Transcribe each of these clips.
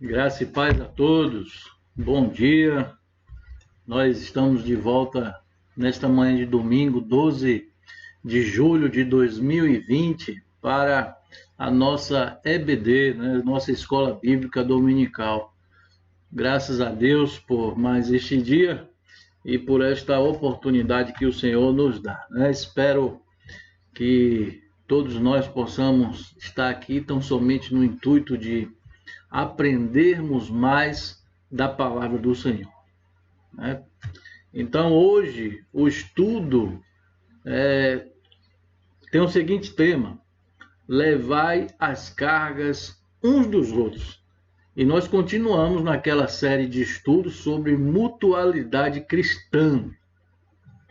Graça e paz a todos. Bom dia. Nós estamos de volta nesta manhã de domingo, 12 de julho de 2020, para a nossa EBD, né? Nossa Escola Bíblica Dominical. Graças a Deus por mais este dia e por esta oportunidade que o Senhor nos dá, né? Espero que todos nós possamos estar aqui tão somente no intuito de aprendermos mais da palavra do Senhor, né? Então, hoje, o estudo tem o seguinte tema: levai as cargas uns dos outros. E nós continuamos naquela série de estudos sobre mutualidade cristã,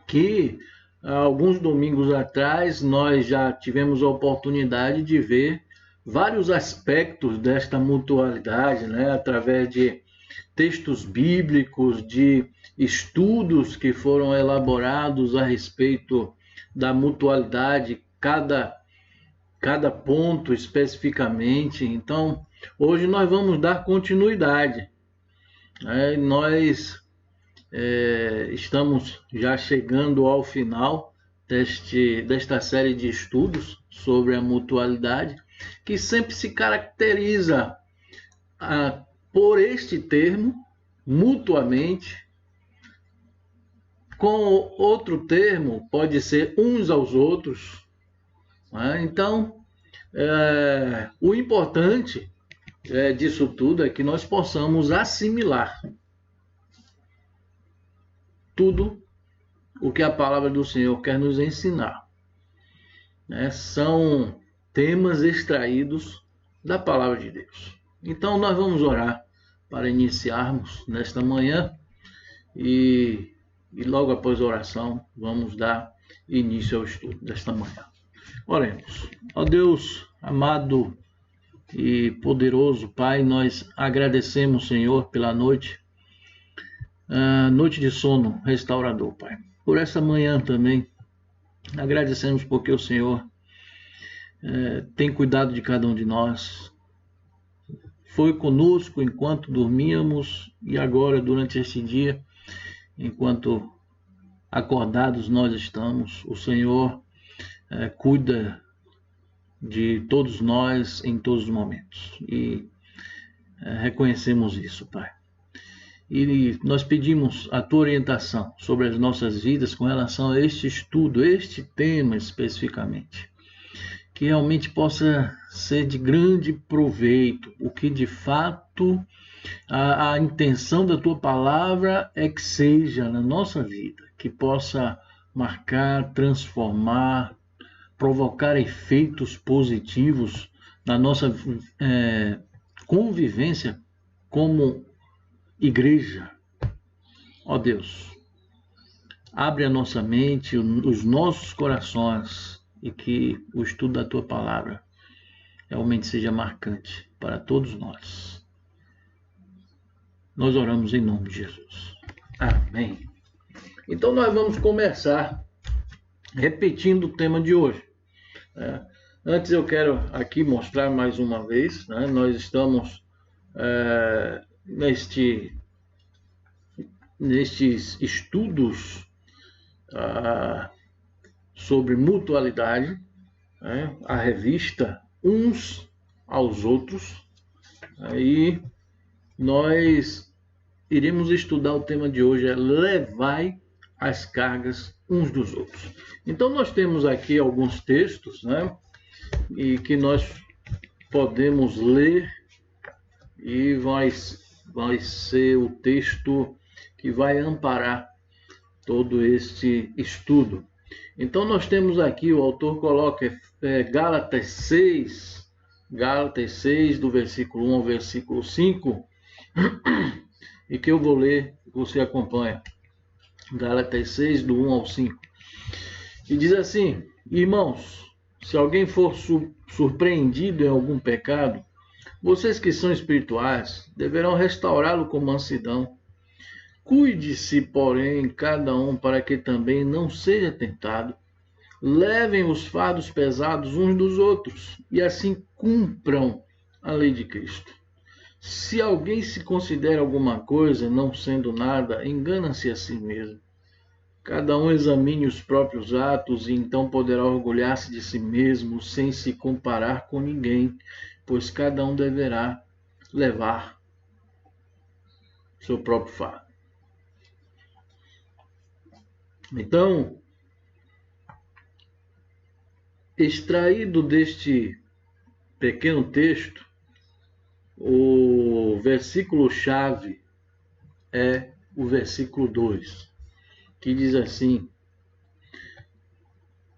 que alguns domingos atrás nós já tivemos a oportunidade de ver vários aspectos desta mutualidade, né? Através de textos bíblicos, de estudos que foram elaborados a respeito da mutualidade, cada ponto especificamente. Então, hoje nós vamos dar continuidade, né? Nós estamos já chegando ao final desta série de estudos sobre a mutualidade, que sempre se caracteriza por este termo, mutuamente. Com outro termo, pode ser uns aos outros, né? Então, o importante disso tudo é que nós possamos assimilar tudo o que a palavra do Senhor quer nos ensinar, né? São temas extraídos da palavra de Deus. Então, nós vamos orar para iniciarmos nesta manhã e logo após a oração vamos dar início ao estudo desta manhã. Oremos. Ó Deus amado e poderoso Pai, nós agradecemos, Senhor, pela noite de sono restaurador, Pai. Por essa manhã também, agradecemos porque o Senhor tem cuidado de cada um de nós, foi conosco enquanto dormíamos e agora, durante este dia, enquanto acordados nós estamos, o Senhor cuida de todos nós em todos os momentos e reconhecemos isso, Pai. E nós pedimos a tua orientação sobre as nossas vidas com relação a este estudo, este tema especificamente, que realmente possa ser de grande proveito, o que de fato a intenção da tua palavra é que seja na nossa vida, que possa marcar, transformar, provocar efeitos positivos na nossa convivência como igreja. Ó Deus, abre a nossa mente, os nossos corações, e que o estudo da tua palavra realmente seja marcante para todos nós. Nós oramos em nome de Jesus. Amém. Então nós vamos começar repetindo o tema de hoje. Antes eu quero aqui mostrar mais uma vez, né? Nós estamos nestes estudos sobre mutualidade, né? A revista Uns aos Outros, aí nós iremos estudar o tema de hoje, levai as cargas uns dos outros. Então nós temos aqui alguns textos, né? E que nós podemos ler e vai ser o texto que vai amparar todo este estudo. Então nós temos aqui, o autor coloca Gálatas 6, do versículo 1 ao versículo 5, e que eu vou ler, você acompanha. Gálatas 6, do 1 ao 5. E diz assim: irmãos, se alguém for surpreendido em algum pecado, vocês que são espirituais deverão restaurá-lo com mansidão. Cuide-se, porém, cada um para que também não seja tentado. Levem os fardos pesados uns dos outros e assim cumpram a lei de Cristo. Se alguém se considera alguma coisa, não sendo nada, engana-se a si mesmo. Cada um examine os próprios atos e então poderá orgulhar-se de si mesmo sem se comparar com ninguém, pois cada um deverá levar seu próprio fardo. Então, extraído deste pequeno texto, o versículo-chave é o versículo 2, que diz assim: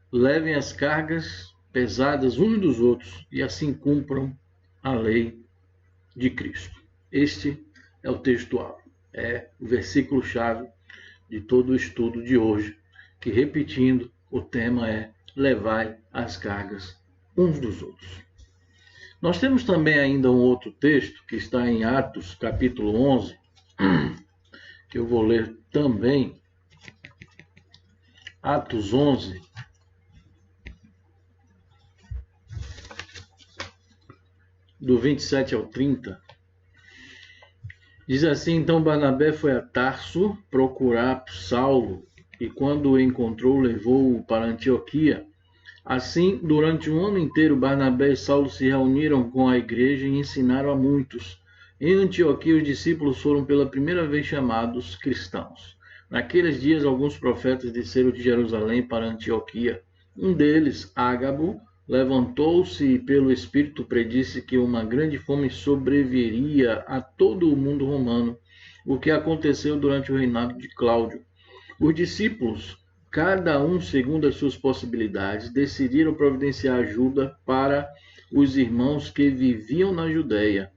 levem as cargas pesadas uns dos outros e assim cumpram a lei de Cristo. Este é o textual, é o versículo-chave de todo o estudo de hoje, que, repetindo, o tema é levai as cargas uns dos outros. Nós temos também ainda um outro texto que está em Atos, capítulo 11, que eu vou ler também. Atos 11, do 27 ao 30. Diz assim: então Barnabé foi a Tarso procurar Saulo, e quando o encontrou, levou-o para Antioquia. Assim, durante um ano inteiro, Barnabé e Saulo se reuniram com a igreja e ensinaram a muitos. Em Antioquia, os discípulos foram pela primeira vez chamados cristãos. Naqueles dias, alguns profetas desceram de Jerusalém para Antioquia. Um deles, Ágabo, levantou-se e pelo Espírito predisse que uma grande fome sobreviria a todo o mundo romano, o que aconteceu durante o reinado de Cláudio. Os discípulos, cada um segundo as suas possibilidades, decidiram providenciar ajuda para os irmãos que viviam na Judéia,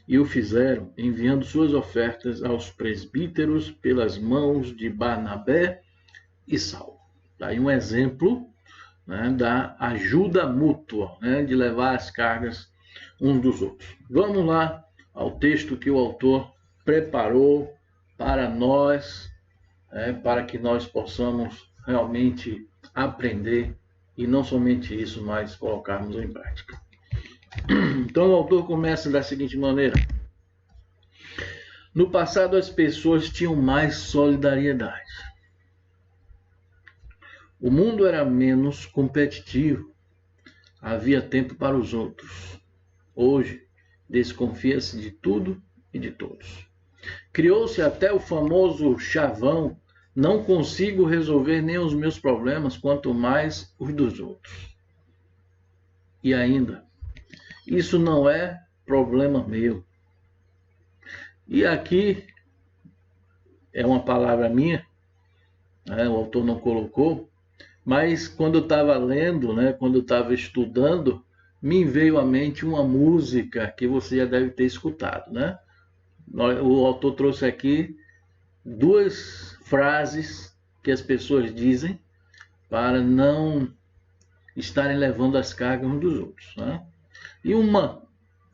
e o fizeram enviando suas ofertas aos presbíteros pelas mãos de Barnabé e Saulo. Daí um exemplo, né, da ajuda mútua, né, de levar as cargas uns dos outros. Vamos lá ao texto que o autor preparou para nós, para que nós possamos realmente aprender e não somente isso, mas colocarmos em prática. Então o autor começa da seguinte maneira: no passado as pessoas tinham mais solidariedade. O mundo era menos competitivo. Havia tempo para os outros. Hoje, desconfia-se de tudo e de todos. Criou-se até o famoso chavão: não consigo resolver nem os meus problemas, quanto mais os dos outros. E ainda, isso não é problema meu. E aqui é uma palavra minha, né, o autor não colocou, mas quando eu estava lendo, né, quando eu estava estudando, me veio à mente uma música que você já deve ter escutado, né? O autor trouxe aqui duas frases que as pessoas dizem para não estarem levando as cargas uns dos outros, né? E uma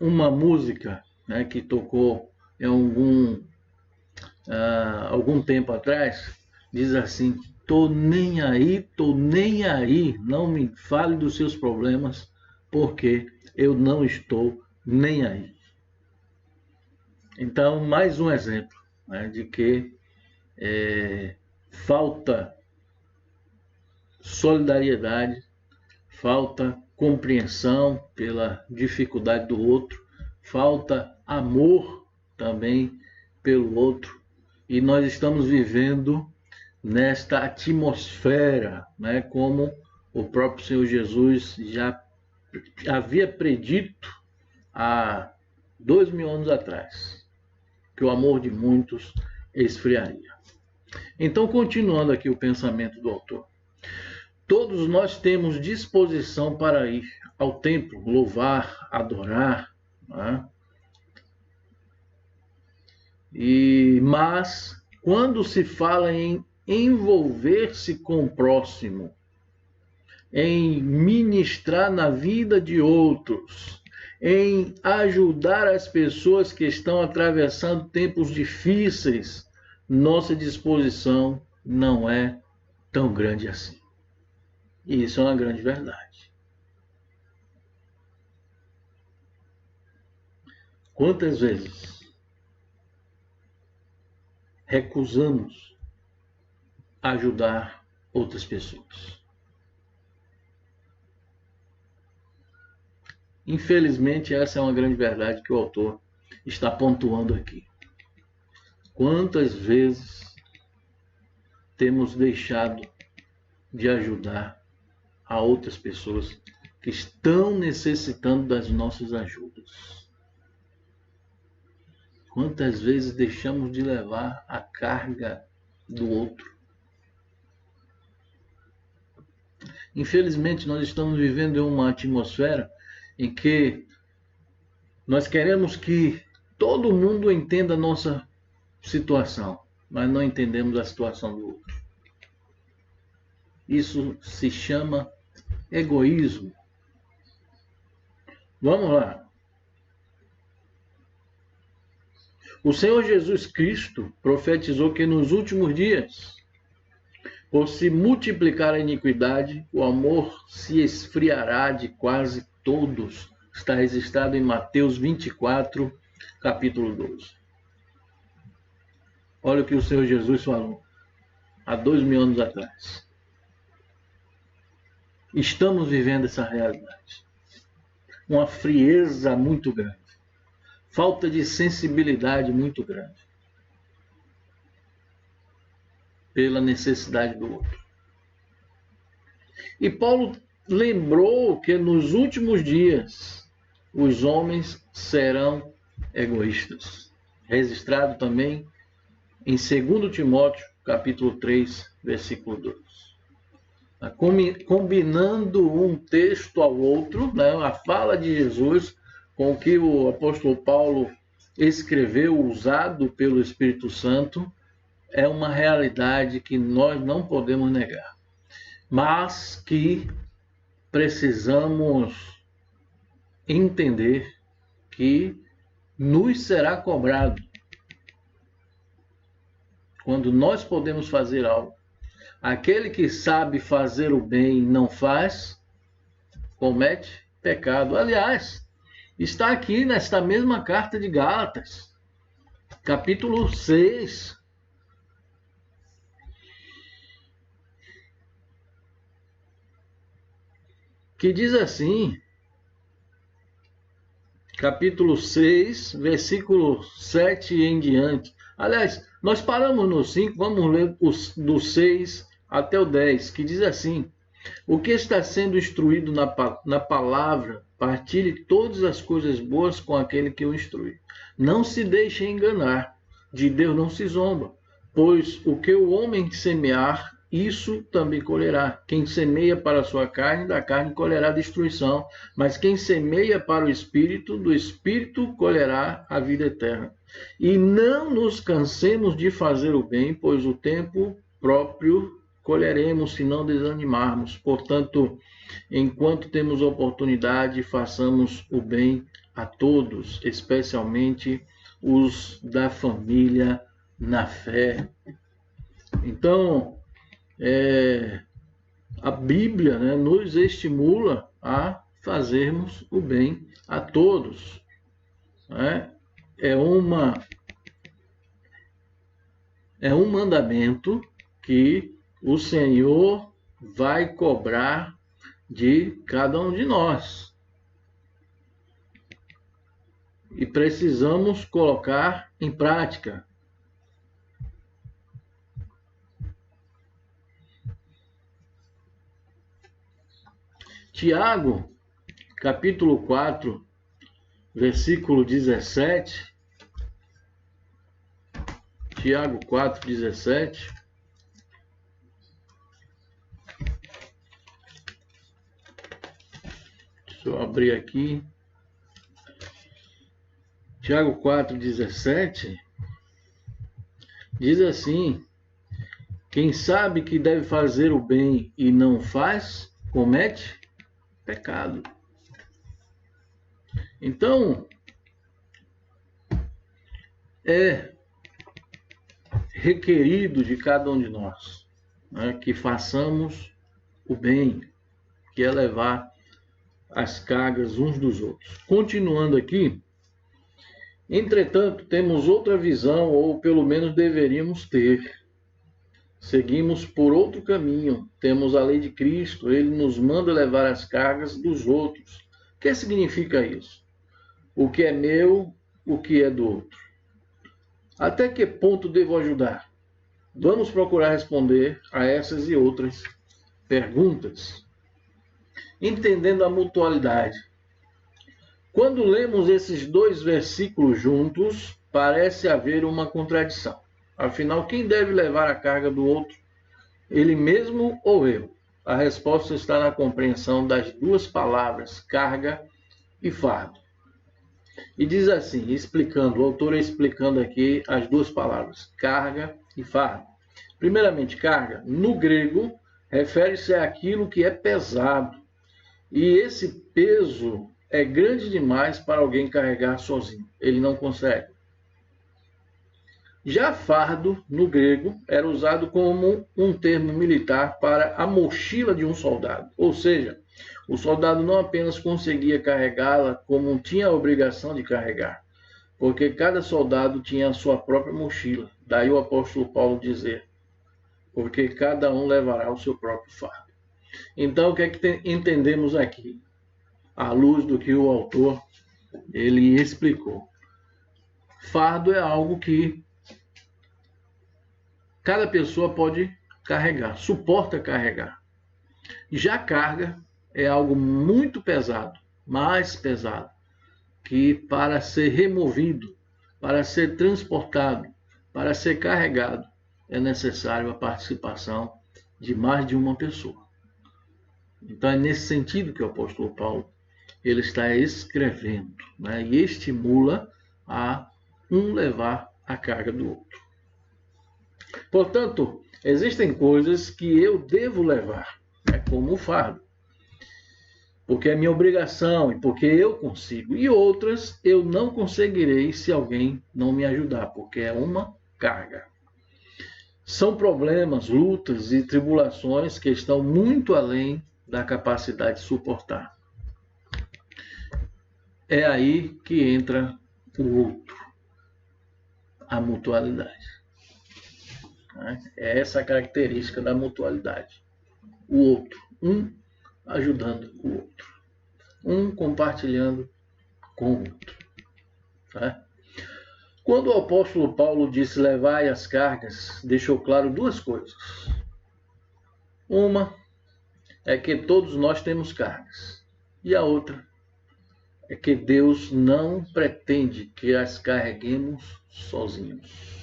música, né, que tocou em algum tempo atrás, diz assim: tô nem aí, não me fale dos seus problemas, porque eu não estou nem aí. Então, mais um exemplo, né, de que falta solidariedade, falta compreensão pela dificuldade do outro, falta amor também pelo outro, e nós estamos vivendo nesta atmosfera, né, como o próprio Senhor Jesus já havia predito há 2000 anos atrás, que o amor de muitos esfriaria. Então, continuando aqui o pensamento do autor: todos nós temos disposição para ir ao templo, louvar, adorar, né? Mas quando se fala em envolver-se com o próximo, em ministrar na vida de outros, em ajudar as pessoas que estão atravessando tempos difíceis, nossa disposição não é tão grande assim. E isso é uma grande verdade. Quantas vezes recusamos ajudar outras pessoas? Infelizmente, essa é uma grande verdade que o autor está pontuando aqui. Quantas vezes temos deixado de ajudar a outras pessoas que estão necessitando das nossas ajudas? Quantas vezes deixamos de levar a carga do outro? Infelizmente, nós estamos vivendo em uma atmosfera em que nós queremos que todo mundo entenda a nossa situação, mas não entendemos a situação do outro. Isso se chama egoísmo. Vamos lá. O Senhor Jesus Cristo profetizou que nos últimos dias, por se multiplicar a iniquidade, o amor se esfriará de quase todos. Está registrado em Mateus 24, capítulo 12. Olha o que o Senhor Jesus falou há 2000 anos atrás. Estamos vivendo essa realidade. Uma frieza muito grande. Falta de sensibilidade muito grande. Pela necessidade do outro. E Paulo lembrou que nos últimos dias os homens serão egoístas. Registrado também em 2 Timóteo, capítulo 3, versículo 2. Combinando um texto ao outro, né, a fala de Jesus com o que o apóstolo Paulo escreveu, usado pelo Espírito Santo, é uma realidade que nós não podemos negar, mas que precisamos entender que nos será cobrado quando nós podemos fazer algo. Aquele que sabe fazer o bem e não faz, comete pecado. Aliás, está aqui nesta mesma carta de Gálatas, capítulo 6. Que diz assim, capítulo 6, versículo 7 em diante. Aliás, nós paramos no 5, vamos ler do 6 até o 10, que diz assim: o que está sendo instruído na palavra, partilhe todas as coisas boas com aquele que o instrui. Não se deixe enganar, de Deus não se zomba, pois o que o homem semear, isso também colherá. Quem semeia para a sua carne, da carne colherá destruição, mas quem semeia para o Espírito, do Espírito colherá a vida eterna. E não nos cansemos de fazer o bem, pois o tempo próprio colheremos se não desanimarmos. Portanto, enquanto temos oportunidade, façamos o bem a todos, especialmente os da família na fé. Então, a Bíblia, né, nos estimula a fazermos o bem a todos. Né? É um mandamento que o Senhor vai cobrar de cada um de nós. E precisamos colocar em prática. Tiago, capítulo 4, versículo 17. Tiago 4, 17. Deixa eu abrir aqui. Tiago 4, 17. Diz assim: quem sabe que deve fazer o bem e não faz, comete pecado. Então, é requerido de cada um de nós, né, que façamos o bem, que é levar as cargas uns dos outros. Continuando aqui, Entretanto, temos outra visão, ou pelo menos deveríamos ter. Seguimos por outro caminho. Temos a lei de Cristo, ele nos manda levar as cargas dos outros. O que significa isso? O que é meu, o que é do outro. Até que ponto devo ajudar? Vamos procurar responder a essas e outras perguntas, entendendo a mutualidade. Quando lemos esses dois versículos juntos, parece haver uma contradição. Afinal, quem deve levar a carga do outro? Ele mesmo ou eu? A resposta está na compreensão das duas palavras, carga e fardo. E diz assim, explicando, o autor explicando aqui as duas palavras, carga e fardo. Primeiramente, carga, no grego, refere-se àquilo que é pesado. E esse peso é grande demais para alguém carregar sozinho. Ele não consegue. Já fardo, no grego, era usado como um termo militar para a mochila de um soldado. Ou seja, o soldado não apenas conseguia carregá-la como tinha a obrigação de carregar, porque cada soldado tinha a sua própria mochila. Daí o apóstolo Paulo dizer, porque cada um levará o seu próprio fardo. Então, o que é que entendemos aqui? À luz do que o autor ele explicou. Fardo é algo que cada pessoa pode carregar, suporta carregar. Já carga é algo muito pesado, mais pesado, que para ser removido, para ser transportado, para ser carregado, é necessário a participação de mais de uma pessoa. Então é nesse sentido que o apóstolo Paulo ele está escrevendo, né, e estimula a um levar a carga do outro. Portanto, existem coisas que eu devo levar, né, como o fardo, porque é minha obrigação e porque eu consigo, e outras eu não conseguirei se alguém não me ajudar, porque é uma carga. São problemas, lutas e tribulações que estão muito além da capacidade de suportar. É aí que entra o outro, a mutualidade. É essa a característica da mutualidade. O outro, um ajudando o outro, um compartilhando com o outro. Tá? Quando o apóstolo Paulo disse levai as cargas, deixou claro duas coisas. Uma é que todos nós temos cargas, e a outra é que Deus não pretende que as carreguemos sozinhos.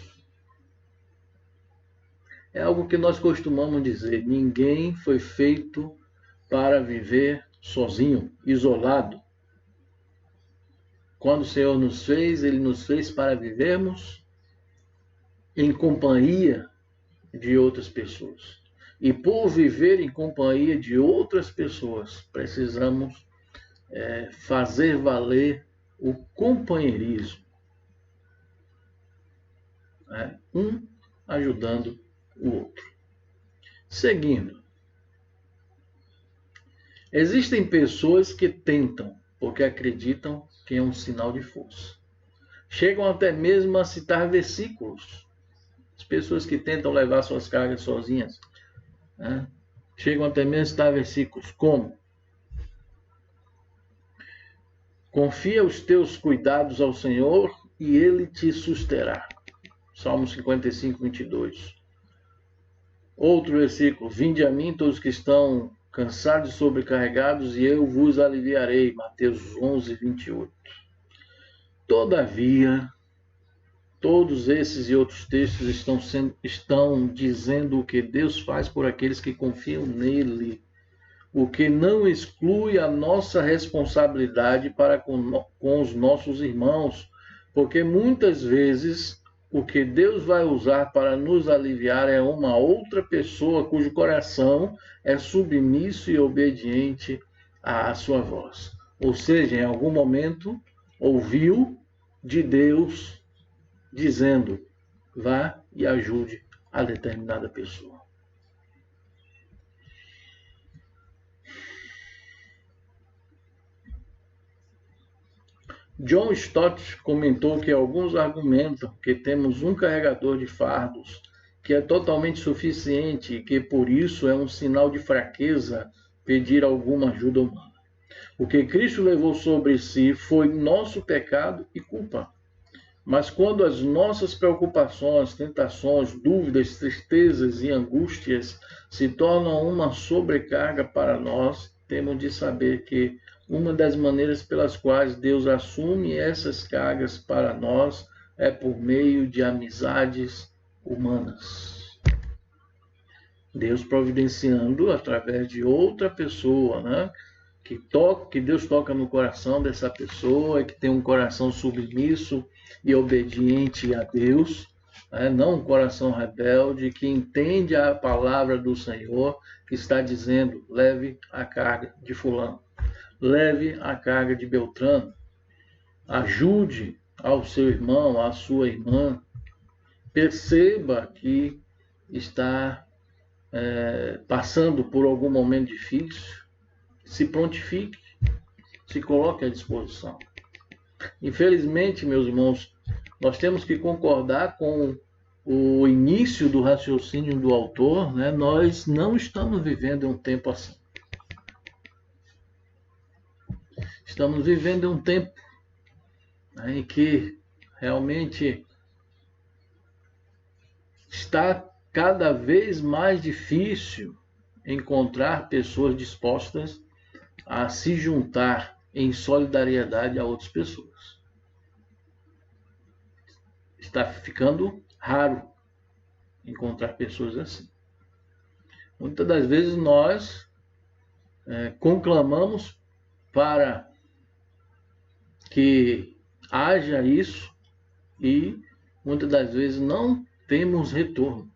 É algo que nós costumamos dizer, ninguém foi feito para viver sozinho, isolado. Quando o Senhor nos fez, Ele nos fez para vivermos em companhia de outras pessoas. E por viver em companhia de outras pessoas, precisamos fazer valer o companheirismo. Né? Um ajudando o outro. Seguindo. Existem pessoas que tentam, porque acreditam que é um sinal de força. Chegam até mesmo a citar versículos. As pessoas que tentam levar suas cargas sozinhas, né? Chegam até mesmo a citar versículos como: confia os teus cuidados ao Senhor e Ele te susterá. Salmo 55, 22. Outro versículo: vinde a mim todos que estão cansados e sobrecarregados, e eu vos aliviarei. Mateus 11, 28. Todavia, todos esses e outros textos estão dizendo o que Deus faz por aqueles que confiam nele, o que não exclui a nossa responsabilidade para com os nossos irmãos, porque muitas vezes o que Deus vai usar para nos aliviar é uma outra pessoa cujo coração é submisso e obediente à sua voz. Ou seja, em algum momento ouviu de Deus dizendo: vá e ajude a determinada pessoa. John Stott comentou que alguns argumentam que temos um carregador de fardos que é totalmente suficiente e que por isso é um sinal de fraqueza pedir alguma ajuda humana. O que Cristo levou sobre si foi nosso pecado e culpa. Mas quando as nossas preocupações, tentações, dúvidas, tristezas e angústias se tornam uma sobrecarga para nós, temos de saber que uma das maneiras pelas quais Deus assume essas cargas para nós é por meio de amizades humanas. Deus providenciando através de outra pessoa, né? Que Deus toca no coração dessa pessoa, que tem um coração submisso e obediente a Deus, né? Não um coração rebelde, que entende a palavra do Senhor, que está dizendo: leve a carga de fulano, leve a carga de Beltrano, ajude ao seu irmão, à sua irmã, perceba que está passando por algum momento difícil, se prontifique, se coloque à disposição. Infelizmente, meus irmãos, nós temos que concordar com o início do raciocínio do autor, né? Nós não estamos vivendo um tempo assim. Estamos vivendo um tempo, né, em que realmente está cada vez mais difícil encontrar pessoas dispostas a se juntar em solidariedade a outras pessoas. Está ficando raro encontrar pessoas assim. Muitas das vezes nós conclamamos para que haja isso e muitas das vezes não temos retorno.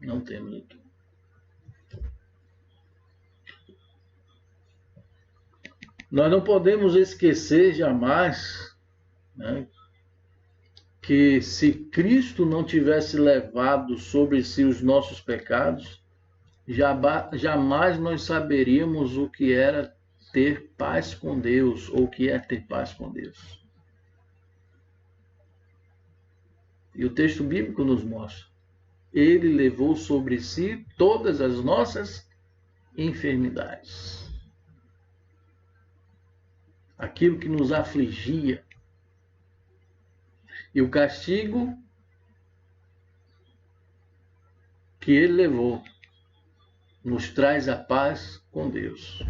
Não temos retorno. Nós não podemos esquecer jamais, né, que se Cristo não tivesse levado sobre si os nossos pecados, jamais nós saberíamos o que era ter paz com Deus, ou o que é ter paz com Deus. E o texto bíblico nos mostra: ele levou sobre si todas as nossas enfermidades. Aquilo que nos afligia. E o castigo que ele levou nos traz a paz com Deus.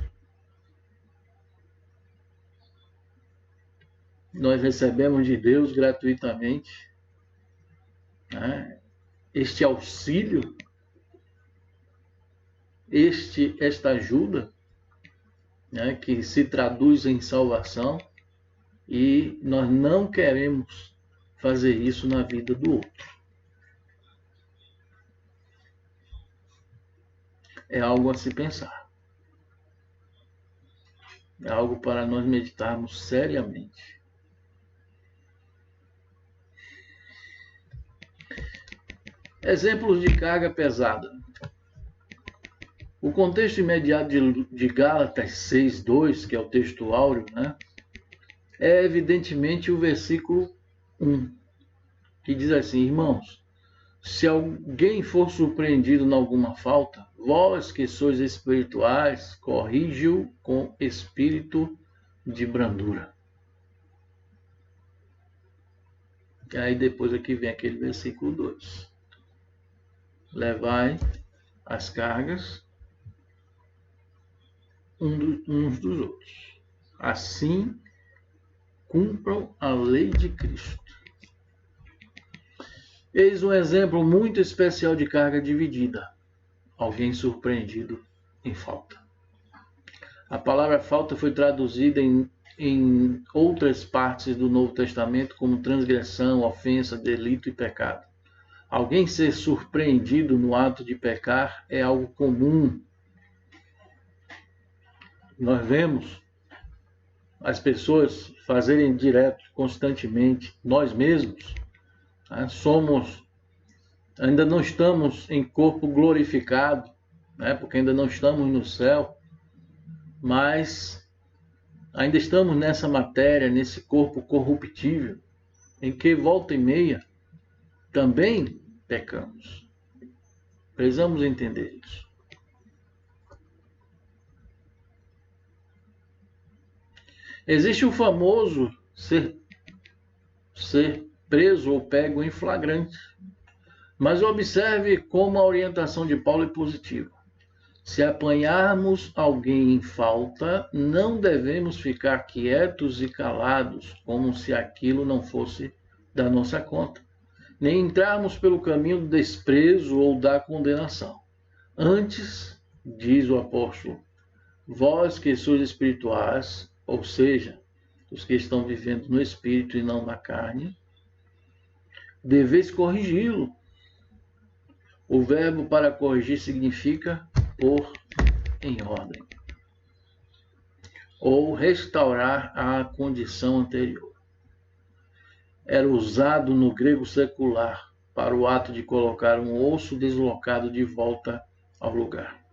Nós recebemos de Deus gratuitamente, né, este auxílio, esta ajuda, né, que se traduz em salvação, e nós não queremos fazer isso na vida do outro. É algo a se pensar. É algo para nós meditarmos seriamente. Exemplos de carga pesada. O contexto imediato de Gálatas 6:2, que é o texto áureo, né, é evidentemente o versículo 1, que diz assim: irmãos, se alguém for surpreendido em alguma falta, vós que sois espirituais, corrige-o com espírito de brandura. E aí depois aqui vem aquele versículo 2. Levai as cargas uns dos outros. Assim, cumpram a lei de Cristo. Eis um exemplo muito especial de carga dividida. Alguém surpreendido em falta. A palavra falta foi traduzida em outras partes do Novo Testamento como transgressão, ofensa, delito e pecado. Alguém ser surpreendido no ato de pecar é algo comum. Nós vemos as pessoas fazerem direto, constantemente, nós mesmos, né, ainda não estamos em corpo glorificado, né, porque ainda não estamos no céu, mas ainda estamos nessa matéria, nesse corpo corruptível, em que volta e meia também pecamos. Precisamos entender isso. Existe o famoso ser preso ou pego em flagrante. Mas observe como a orientação de Paulo é positiva. Se apanharmos alguém em falta, não devemos ficar quietos e calados, como se aquilo não fosse da nossa conta, nem entrarmos pelo caminho do desprezo ou da condenação. Antes, diz o apóstolo, vós que sois espirituais, ou seja, os que estão vivendo no espírito e não na carne, deveis corrigi-lo. O verbo para corrigir significa pôr em ordem ou restaurar a condição anterior. Era usado no grego secular para o ato de colocar um osso deslocado de volta ao lugar.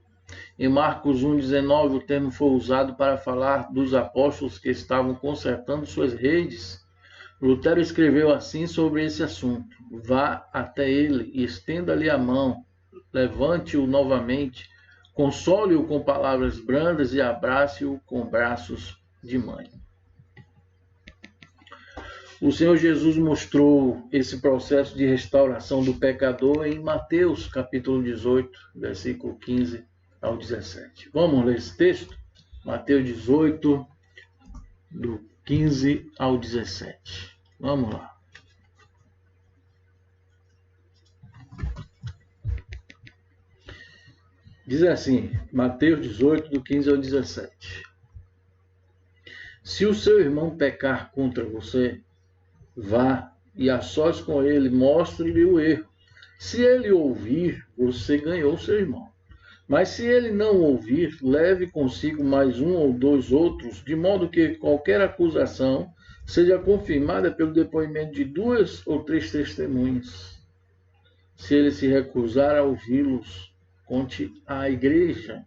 Em Marcos 1,19, o termo foi usado para falar dos apóstolos que estavam consertando suas redes. Lutero escreveu assim sobre esse assunto: vá até ele e estenda-lhe a mão, levante-o novamente, console-o com palavras brandas e abrace-o com braços de mãe. O Senhor Jesus mostrou esse processo de restauração do pecador em Mateus capítulo 18, versículo 15 ao 17. Vamos ler esse texto? Mateus 18, do 15 ao 17. Vamos lá. Diz assim, Mateus 18, do 15 ao 17. Se o seu irmão pecar contra você, vá e a sós com ele, mostre-lhe o erro. Se ele ouvir, você ganhou seu irmão. Mas se ele não ouvir, leve consigo mais um ou dois outros, de modo que qualquer acusação seja confirmada pelo depoimento de duas ou três testemunhas. Se ele se recusar a ouvi-los, conte à igreja.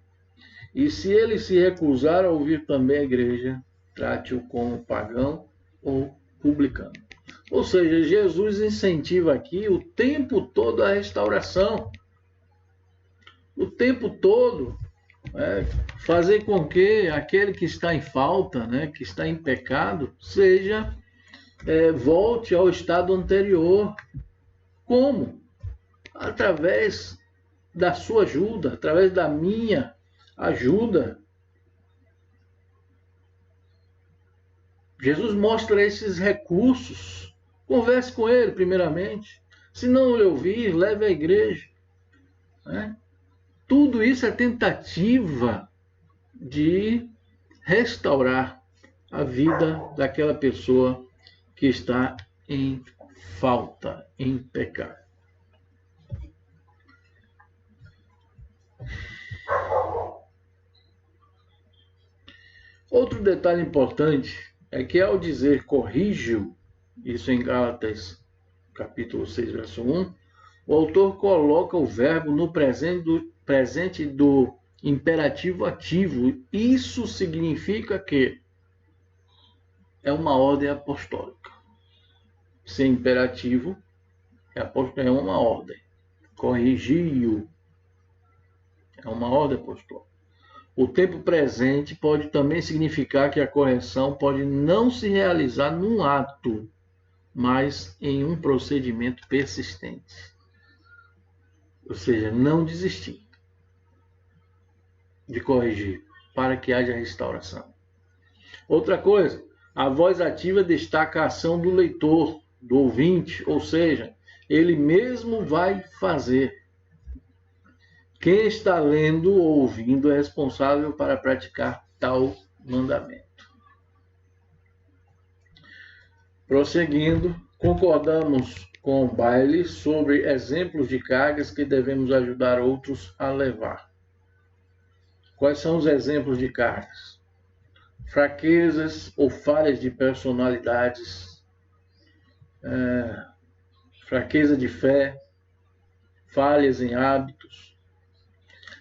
E se ele se recusar a ouvir também a igreja, trate-o como pagão ou publicano. Ou seja, Jesus incentiva aqui o tempo todo a restauração. O tempo todo, fazer com que aquele que está em falta, que está em pecado, volte ao estado anterior. Como? Através da sua ajuda, através da minha ajuda. Jesus mostra esses recursos. Converse com ele, primeiramente. Se não lhe ouvir, leve à igreja. Tudo isso é tentativa de restaurar a vida daquela pessoa que está em falta, em pecado. Outro detalhe importante é que ao dizer corrige-o, isso em Gálatas capítulo 6, verso 1, o autor coloca o verbo no presente do imperativo ativo. Isso significa que é uma ordem apostólica. Ser imperativo é uma ordem. Corrigi-o é uma ordem apostólica. O tempo presente pode também significar que a correção pode não se realizar num ato, mas em um procedimento persistente. Ou seja, não desistir de corrigir para que haja restauração. Outra coisa, a voz ativa destaca a ação do leitor, do ouvinte, ou seja, ele mesmo vai fazer. Quem está lendo ou ouvindo é responsável para praticar tal mandamento. Prosseguindo, concordamos com Bailey sobre exemplos de cargas que devemos ajudar outros a levar. Quais são os exemplos de cargas? Fraquezas ou falhas de personalidades, fraqueza de fé, falhas em hábitos,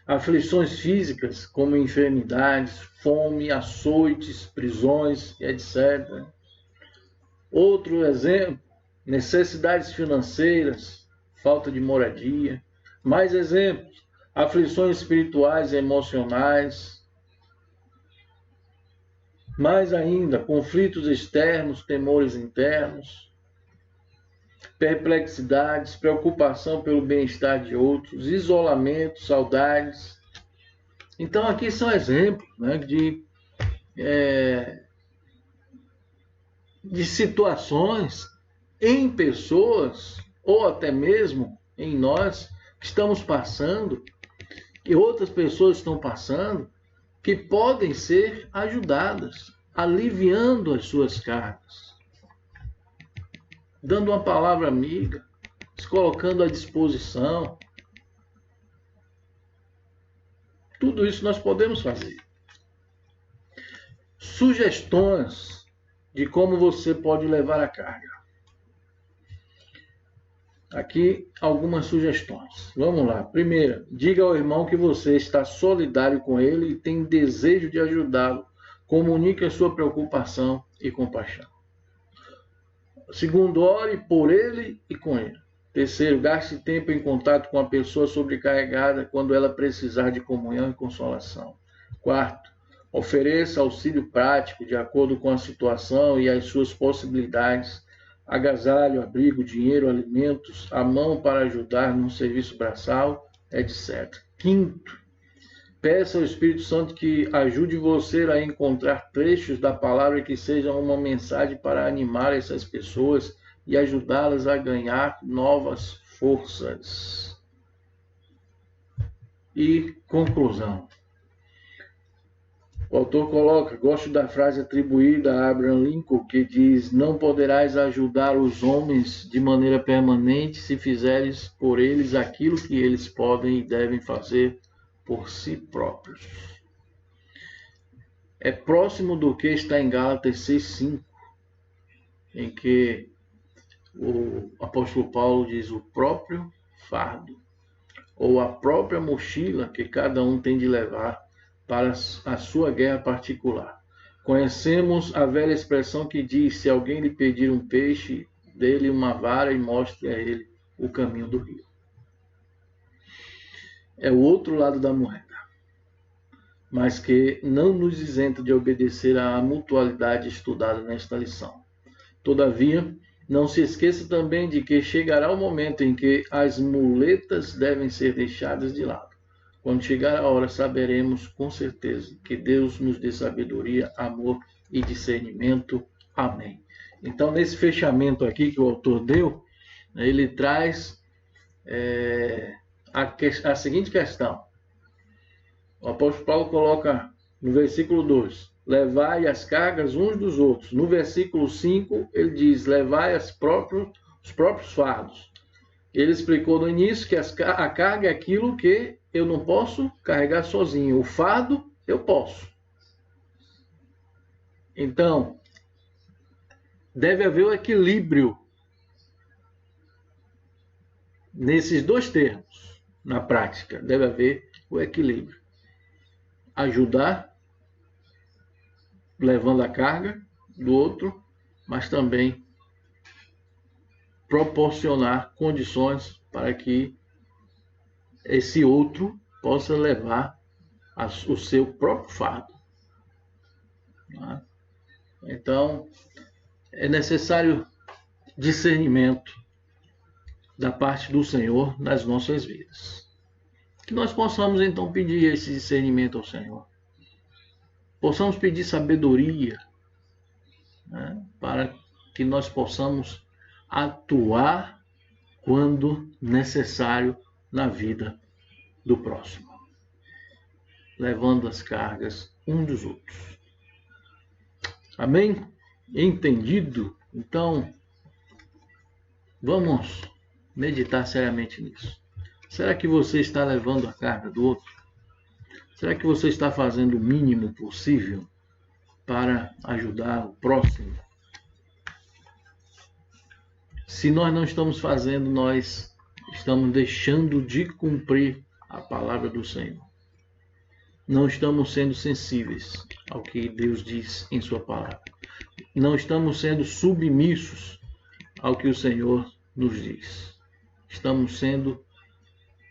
aflições físicas, como enfermidades, fome, açoites, prisões, etc. Outro exemplo, necessidades financeiras, falta de moradia. Mais exemplos, aflições espirituais e emocionais. Mais ainda, conflitos externos, temores internos, perplexidades, preocupação pelo bem-estar de outros, isolamento, saudades. Então, aqui são exemplos, né, de situações em pessoas, ou até mesmo em nós, que estamos passando, que outras pessoas estão passando, que podem ser ajudadas, aliviando as suas cargas, dando uma palavra amiga, se colocando à disposição. Tudo isso nós podemos fazer. Sugestões de como você pode levar a carga. Aqui algumas sugestões. Vamos lá. Primeira, diga ao irmão que você está solidário com ele e tem desejo de ajudá-lo. Comunique a sua preocupação e compaixão. Segundo, ore por ele e com ele. Terceiro, gaste tempo em contato com a pessoa sobrecarregada quando ela precisar de comunhão e consolação. Quarto, ofereça auxílio prático de acordo com a situação e as suas possibilidades. Agasalho, abrigo, dinheiro, alimentos, a mão para ajudar num serviço braçal, etc. Quinto, peça ao Espírito Santo que ajude você a encontrar trechos da palavra que sejam uma mensagem para animar essas pessoas e ajudá-las a ganhar novas forças. E conclusão. O autor coloca, gosto da frase atribuída a Abraham Lincoln, que diz, não poderás ajudar os homens de maneira permanente se fizeres por eles aquilo que eles podem e devem fazer por si próprios. É próximo do que está em Gálatas 6,5, em que o apóstolo Paulo diz o próprio fardo, ou a própria mochila que cada um tem de levar para a sua guerra particular. Conhecemos a velha expressão que diz, se alguém lhe pedir um peixe, dê-lhe uma vara e mostre a ele o caminho do rio. É o outro lado da moeda, mas que não nos isenta de obedecer à mutualidade estudada nesta lição. Todavia, não se esqueça também de que chegará o momento em que as muletas devem ser deixadas de lado. Quando chegar a hora, saberemos com certeza que Deus nos dê sabedoria, amor e discernimento. Amém. Então, nesse fechamento aqui que o autor deu, ele traz a seguinte questão. O apóstolo Paulo coloca no versículo 2, levai as cargas uns dos outros. No versículo 5, ele diz, levai os próprios fardos. Ele explicou no início que a carga é aquilo que eu não posso carregar sozinho. O fardo, eu posso. Então, deve haver um equilíbrio nesses dois termos. Na prática, deve haver o equilíbrio. Ajudar, levando a carga do outro, mas também proporcionar condições para que esse outro possa levar o seu próprio fardo. Então, é necessário discernimento da parte do Senhor nas nossas vidas. Que nós possamos, então, pedir esse discernimento ao Senhor. Possamos pedir sabedoria, né, para que nós possamos atuar quando necessário na vida do próximo, levando as cargas uns dos outros. Amém? Entendido? Então, vamos meditar seriamente nisso. Será que você está levando a carga do outro? Será que você está fazendo o mínimo possível para ajudar o próximo? Se nós não estamos fazendo, nós estamos deixando de cumprir a palavra do Senhor. não estamos sendo sensíveis ao que Deus diz em sua palavra. Não estamos sendo submissos ao que o Senhor nos diz. Estamos sendo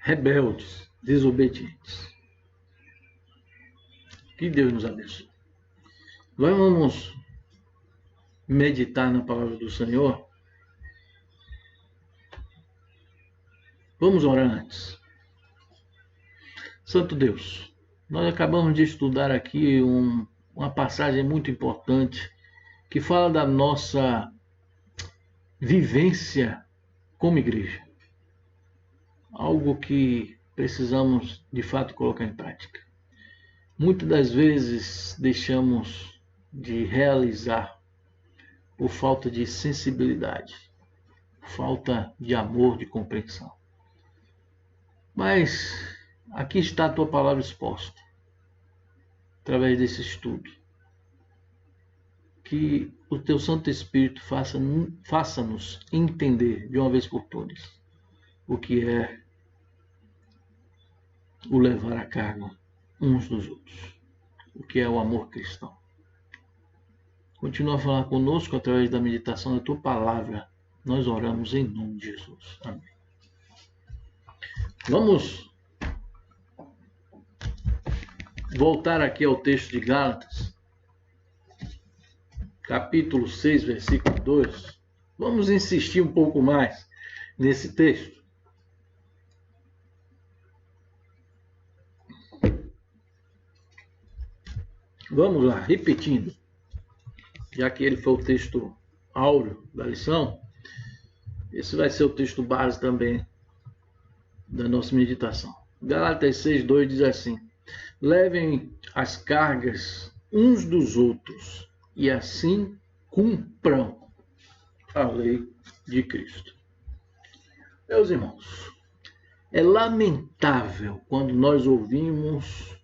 rebeldes, desobedientes. Que Deus nos abençoe. Vamos meditar na palavra do Senhor. Vamos orar antes. Santo Deus, nós acabamos de estudar aqui uma passagem muito importante que fala da nossa vivência como igreja. Algo que precisamos de fato colocar em prática. Muitas das vezes deixamos de realizar por falta de sensibilidade, falta de amor, de compreensão. Mas aqui está a tua palavra exposta, através desse estudo. Que o teu Santo Espírito faça-nos entender de uma vez por todas o que é o levar a carga uns dos outros, o que é o amor cristão. Continua a falar conosco através da meditação da tua palavra. Nós oramos em nome de Jesus. Amém. Vamos voltar aqui ao texto de Gálatas, capítulo 6, versículo 2. Vamos insistir um pouco mais nesse texto. Vamos lá, repetindo, já que ele foi o texto áureo da lição, esse vai ser o texto base também da nossa meditação. Gálatas 6:2 diz assim: levem as cargas uns dos outros e assim cumpram a lei de Cristo. Meus irmãos, é lamentável quando nós ouvimos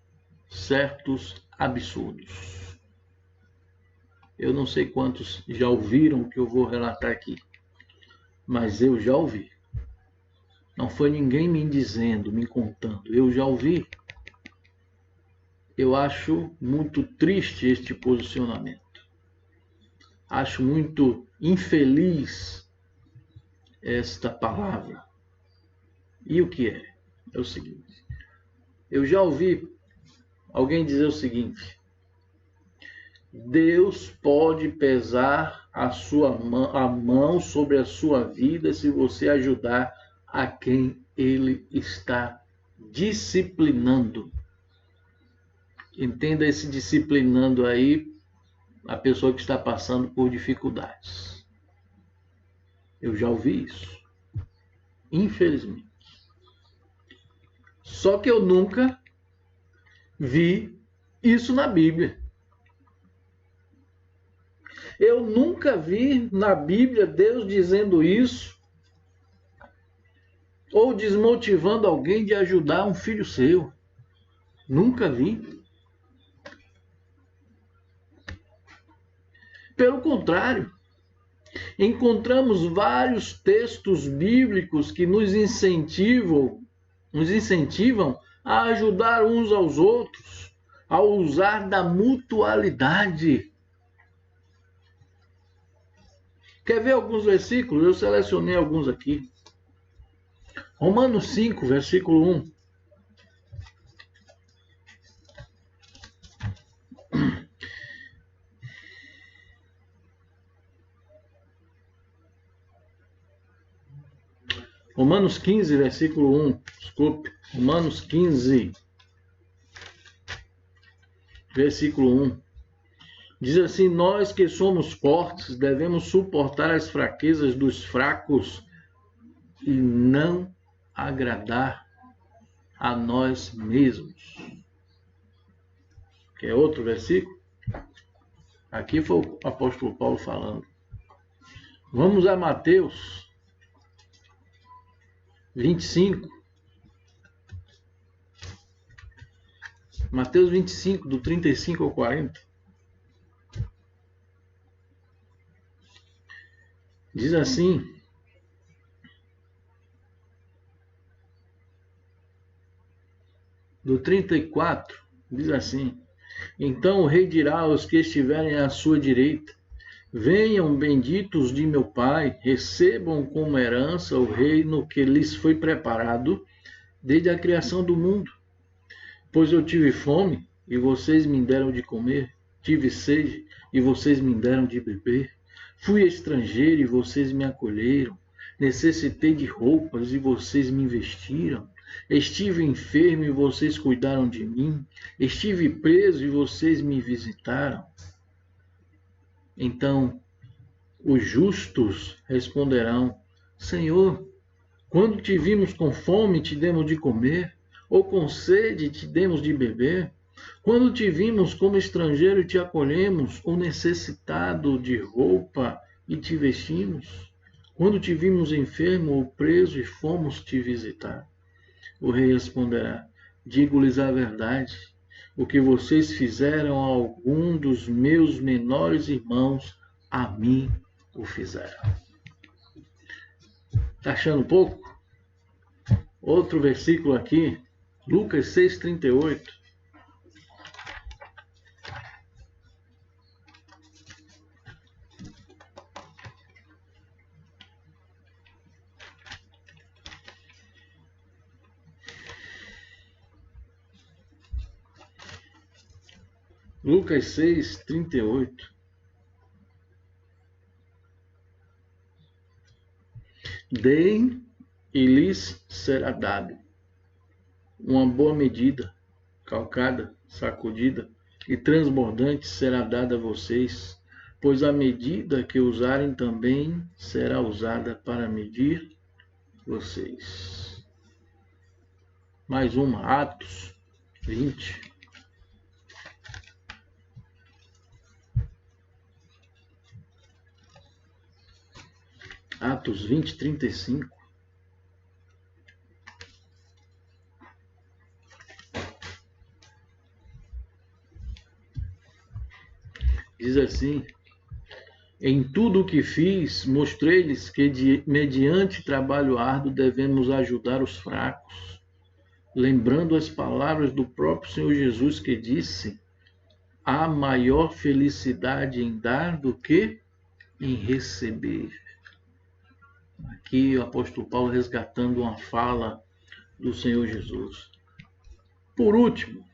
certos absurdos. Eu não sei quantos já ouviram o que eu vou relatar aqui, mas eu já ouvi. Não foi ninguém me dizendo, me contando, eu já ouvi. Eu acho muito triste este posicionamento. Acho muito infeliz esta palavra. E o que é? É o seguinte. Eu já ouvi alguém dizer o seguinte: Deus pode pesar a mão sobre a sua vida se você ajudar a quem Ele está disciplinando. Entenda esse disciplinando aí, a pessoa que está passando por dificuldades. Eu já ouvi isso, infelizmente. Só que eu nunca vi isso na Bíblia. Eu nunca vi na Bíblia Deus dizendo isso ou desmotivando alguém de ajudar um filho seu. Nunca vi. Pelo contrário, encontramos vários textos bíblicos que nos incentivam a ajudar uns aos outros, a usar da mutualidade. Quer ver alguns versículos? Eu selecionei alguns aqui. Romanos 5, versículo 1. Romanos 15, versículo 1. Desculpe. Romanos 15, versículo 1. Diz assim: nós que somos fortes devemos suportar as fraquezas dos fracos e não agradar a nós mesmos. Que é outro versículo? Aqui foi o apóstolo Paulo falando. Vamos a Mateus 25. Mateus 25, do 35 ao 40. Diz assim: do 34 Diz assim: então o rei dirá aos que estiverem à sua direita: venham, benditos de meu Pai, recebam como herança o reino que lhes foi preparado desde a criação do mundo. Pois eu tive fome, e vocês me deram de comer, tive sede, e vocês me deram de beber. Fui estrangeiro, e vocês me acolheram. Necessitei de roupas, e vocês me vestiram. Estive enfermo, e vocês cuidaram de mim. Estive preso, e vocês me visitaram. Então os justos responderão: Senhor, quando te vimos com fome, te demos de comer, ou com sede, te demos de beber? Quando te vimos como estrangeiro, te acolhemos, ou necessitado de roupa, e te vestimos? Quando te vimos enfermo ou preso, e fomos te visitar? O rei responderá: digo-lhes a verdade. O que vocês fizeram a algum dos meus menores irmãos, a mim o fizeram. Está achando pouco? Outro versículo aqui, Lucas 6,38. Lucas 6,38. Deem e lhes será dado uma boa medida, calcada, sacudida e transbordante será dada a vocês, pois a medida que usarem também será usada para medir vocês. Mais uma, Atos 20. Atos 20, 35. Diz assim: em tudo o que fiz, mostrei-lhes que, mediante trabalho árduo, devemos ajudar os fracos, lembrando as palavras do próprio Senhor Jesus que disse: há maior felicidade em dar do que em receber. Aqui o apóstolo Paulo resgatando uma fala do Senhor Jesus. Por último,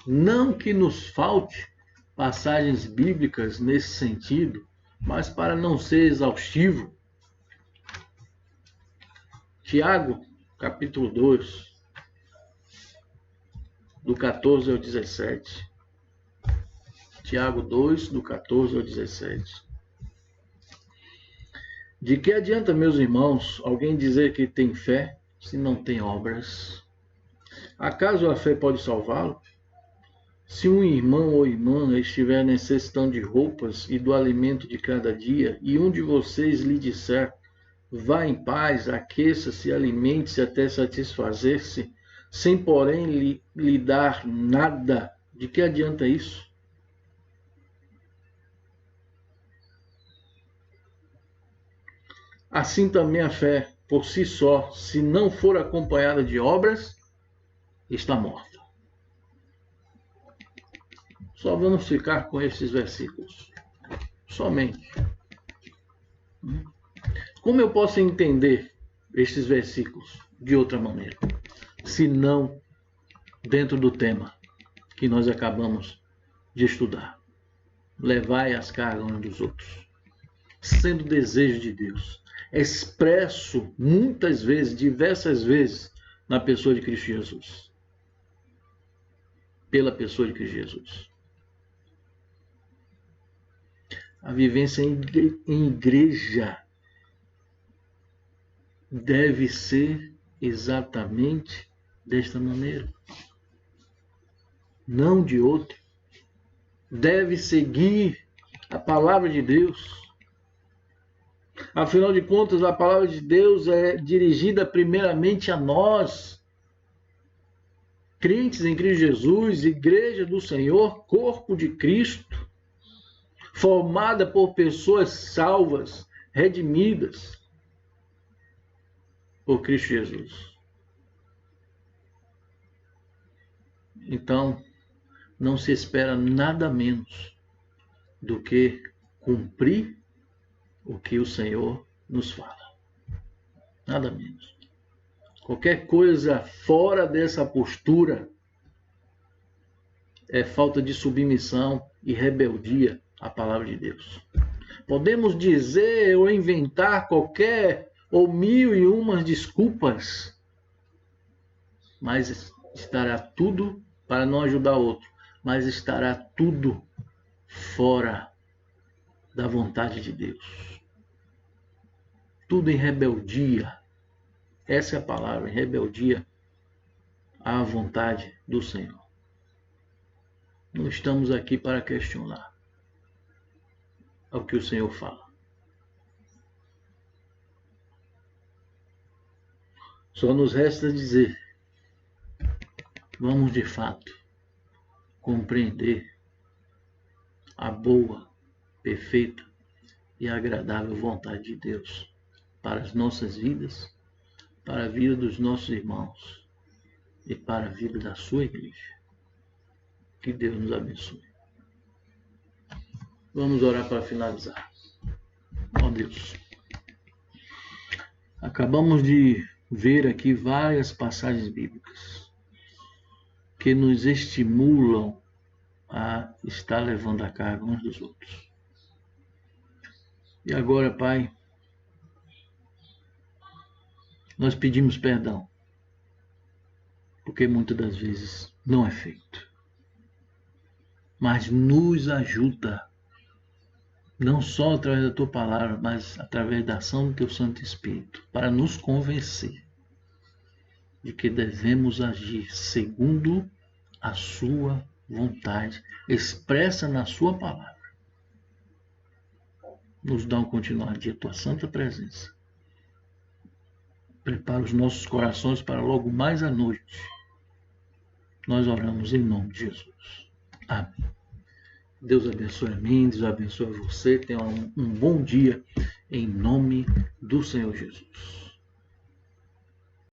não que nos falte passagens bíblicas nesse sentido, mas para não ser exaustivo, Tiago, capítulo 2, do 14 ao 17. Tiago 2, do 14 ao 17. De que adianta, meus irmãos, alguém dizer que tem fé se não tem obras? Acaso a fé pode salvá-lo? Se um irmão ou irmã estiver necessitando de roupas e do alimento de cada dia, e um de vocês lhe disser: vá em paz, aqueça-se, alimente-se até satisfazer-se, sem porém lhe dar nada, de que adianta isso? Assim também a fé, por si só, se não for acompanhada de obras, está morta. Só vamos ficar com esses versículos. Somente. Como eu posso entender estes versículos de outra maneira? Se não dentro do tema que nós acabamos de estudar. Levai as cargas uns dos outros. Sendo desejo de Deus. Expresso muitas vezes, diversas vezes, na pessoa de Cristo Jesus. Pela pessoa de Cristo Jesus. A vivência em igreja deve ser exatamente desta maneira. Não de outra. Deve seguir a palavra de Deus. Afinal de contas, a palavra de Deus é dirigida primeiramente a nós, crentes em Cristo Jesus, igreja do Senhor, corpo de Cristo, formada por pessoas salvas, redimidas por Cristo Jesus. Então, não se espera nada menos do que cumprir o que o Senhor nos fala. Nada menos. Qualquer coisa fora dessa postura é falta de submissão e rebeldia à palavra de Deus. Podemos dizer ou inventar qualquer ou 1001 desculpas, mas estará tudo para não ajudar outro, mas estará tudo fora da vontade de Deus. Tudo em rebeldia. Essa é a palavra, em rebeldia à vontade do Senhor. Não estamos aqui para questionar o que o Senhor fala. Só nos resta dizer, vamos de fato compreender a boa, perfeita e agradável vontade de Deus para as nossas vidas, para a vida dos nossos irmãos e para a vida da sua igreja. Que Deus nos abençoe. Vamos orar para finalizar. Ó Deus, acabamos de ver aqui várias passagens bíblicas que nos estimulam a estar levando a carga uns dos outros. E agora, Pai, nós pedimos perdão, porque muitas das vezes não é feito. Mas nos ajuda, não só através da Tua palavra, mas através da ação do Teu Santo Espírito, para nos convencer de que devemos agir segundo a Sua vontade, expressa na Sua palavra. Nos dá um continuar dia a Tua santa presença. Prepara os nossos corações para logo mais à noite. Nós oramos em nome de Jesus. Amém. Deus abençoe a mim, Deus abençoe você. Tenha um bom dia em nome do Senhor Jesus.